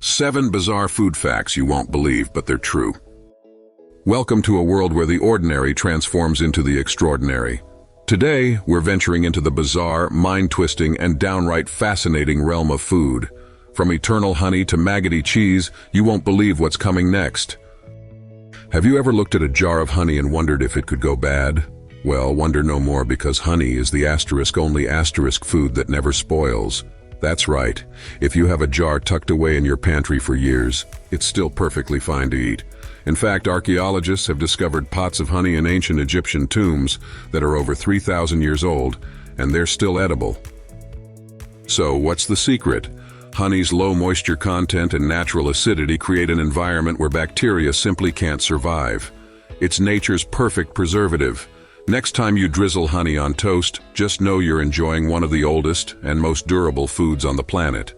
7 bizarre food facts you won't believe, but they're true. Welcome to a world where the ordinary transforms into the extraordinary. Today, we're venturing into the bizarre, mind-twisting, and downright fascinating realm of food. From eternal honey to maggoty cheese, you won't believe what's coming next. Have you ever looked at a jar of honey and wondered if it could go bad? Well, wonder no more, because honey is the only food that never spoils. That's right. If you have a jar tucked away in your pantry for years, it's still perfectly fine to eat. In fact, archaeologists have discovered pots of honey in ancient Egyptian tombs that are over 3,000 years old, and they're still edible. So, what's the secret? Honey's low moisture content and natural acidity create an environment where bacteria simply can't survive. It's nature's perfect preservative. Next time you drizzle honey on toast, just know you're enjoying one of the oldest and most durable foods on the planet.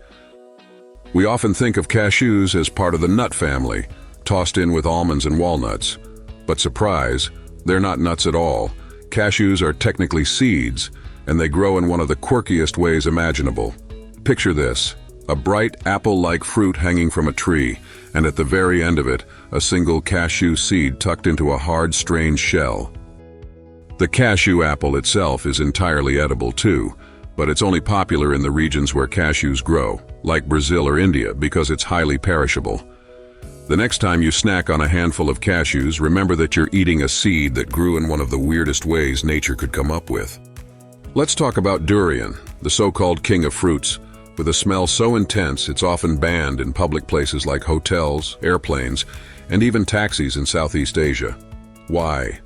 We often think of cashews as part of the nut family, tossed in with almonds and walnuts. But surprise, they're not nuts at all. Cashews are technically seeds, and they grow in one of the quirkiest ways imaginable. Picture this: a bright apple-like fruit hanging from a tree, and at the very end of it, a single cashew seed tucked into a hard, strange shell. The cashew apple itself is entirely edible too, but it's only popular in the regions where cashews grow, like Brazil or India, because it's highly perishable. The next time you snack on a handful of cashews, remember that you're eating a seed that grew in one of the weirdest ways nature could come up with. Let's talk about durian, the so-called king of fruits. With a smell so intense, it's often banned in public places like hotels, airplanes, and even taxis in Southeast Asia. Why?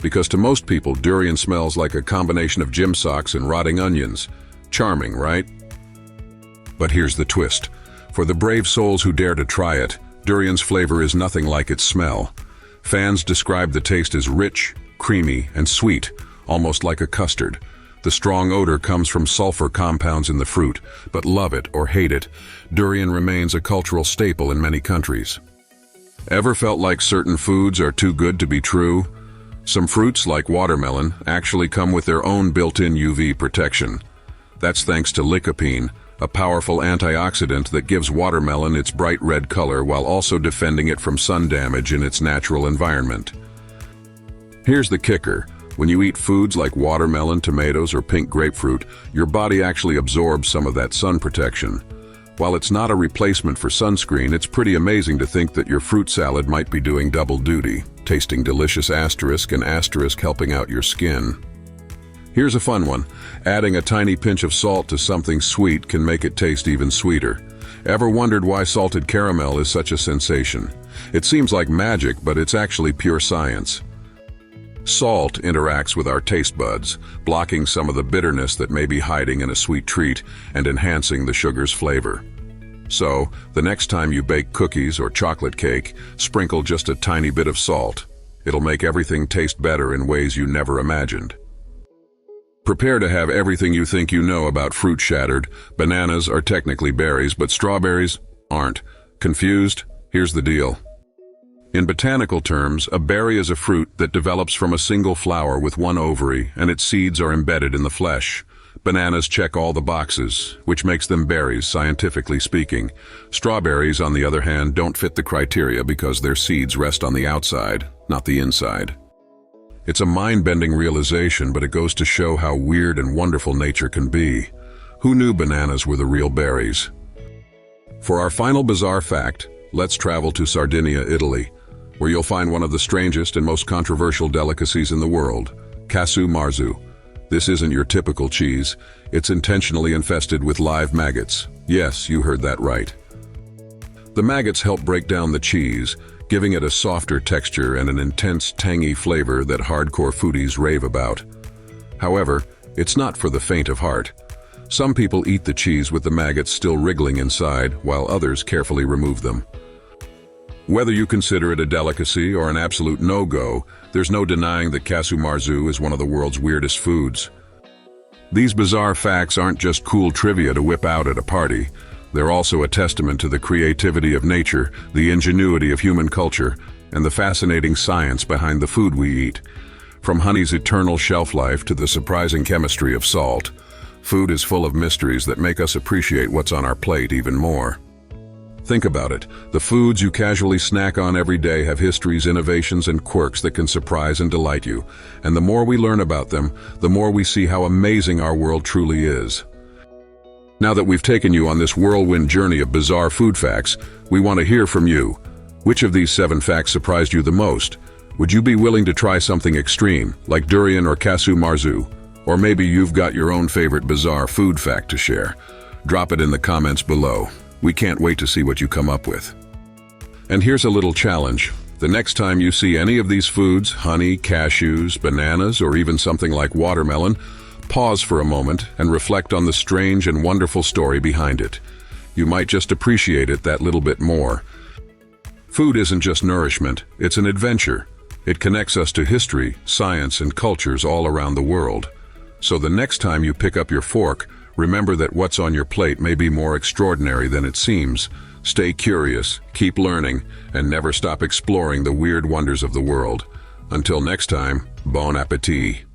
Because to most people, durian smells like a combination of gym socks and rotting onions. Charming, right? But here's the twist. For the brave souls who dare to try it, durian's flavor is nothing like its smell. Fans describe the taste as rich, creamy, and sweet, almost like a custard. The strong odor comes from sulfur compounds in the fruit, but love it or hate it, durian remains a cultural staple in many countries. Ever felt like certain foods are too good to be true? Some fruits, like watermelon, actually come with their own built-in UV protection. That's thanks to lycopene, a powerful antioxidant that gives watermelon its bright red color while also defending it from sun damage in its natural environment. Here's the kicker. When you eat foods like watermelon, tomatoes, or pink grapefruit, your body actually absorbs some of that sun protection. While it's not a replacement for sunscreen, it's pretty amazing to think that your fruit salad might be doing double duty, tasting delicious and helping out your skin. Here's a fun one. Adding a tiny pinch of salt to something sweet can make it taste even sweeter. Ever wondered why salted caramel is such a sensation? It seems like magic, but it's actually pure science. Salt interacts with our taste buds, blocking some of the bitterness that may be hiding in a sweet treat and enhancing the sugar's flavor. So, the next time you bake cookies or chocolate cake, sprinkle just a tiny bit of salt. It'll make everything taste better in ways you never imagined. Prepare to have everything you think you know about fruit shattered. Bananas are technically berries, but strawberries aren't. Confused? Here's the deal. In botanical terms, a berry is a fruit that develops from a single flower with one ovary, and its seeds are embedded in the flesh. Bananas check all the boxes, which makes them berries, scientifically speaking. Strawberries, on the other hand, don't fit the criteria because their seeds rest on the outside, not the inside. It's a mind-bending realization, but it goes to show how weird and wonderful nature can be. Who knew bananas were the real berries? For our final bizarre fact, let's travel to Sardinia, Italy, where you'll find one of the strangest and most controversial delicacies in the world, cashew marzu. This isn't your typical cheese. It's intentionally infested with live maggots. Yes, you heard that right. The maggots help break down the cheese, giving it a softer texture and an intense, tangy flavor that hardcore foodies rave about. However, it's not for the faint of heart. Some people eat the cheese with the maggots still wriggling inside, while others carefully remove them. Whether you consider it a delicacy or an absolute no-go, there's no denying that cashew marzu is one of the world's weirdest foods. These bizarre facts aren't just cool trivia to whip out at a party. They're also a testament to the creativity of nature, the ingenuity of human culture, and the fascinating science behind the food we eat. From honey's eternal shelf life to the surprising chemistry of salt, food is full of mysteries that make us appreciate what's on our plate even more. Think about it. The foods you casually snack on every day have histories, innovations, and quirks that can surprise and delight you. And the more we learn about them, the more we see how amazing our world truly is. Now that we've taken you on this whirlwind journey of bizarre food facts, we want to hear from you. Which of these 7 facts surprised you the most? Would you be willing to try something extreme, like durian or casu marzu? Or maybe you've got your own favorite bizarre food fact to share. Drop it in the comments below. We can't wait to see what you come up with. And here's a little challenge. The next time you see any of these foods, honey, cashews, bananas, or even something like watermelon, pause for a moment and reflect on the strange and wonderful story behind it. You might just appreciate it that little bit more. Food isn't just nourishment, it's an adventure. It connects us to history, science, and cultures all around the world. So the next time you pick up your fork, remember that what's on your plate may be more extraordinary than it seems. Stay curious, keep learning, and never stop exploring the weird wonders of the world. Until next time, bon appétit.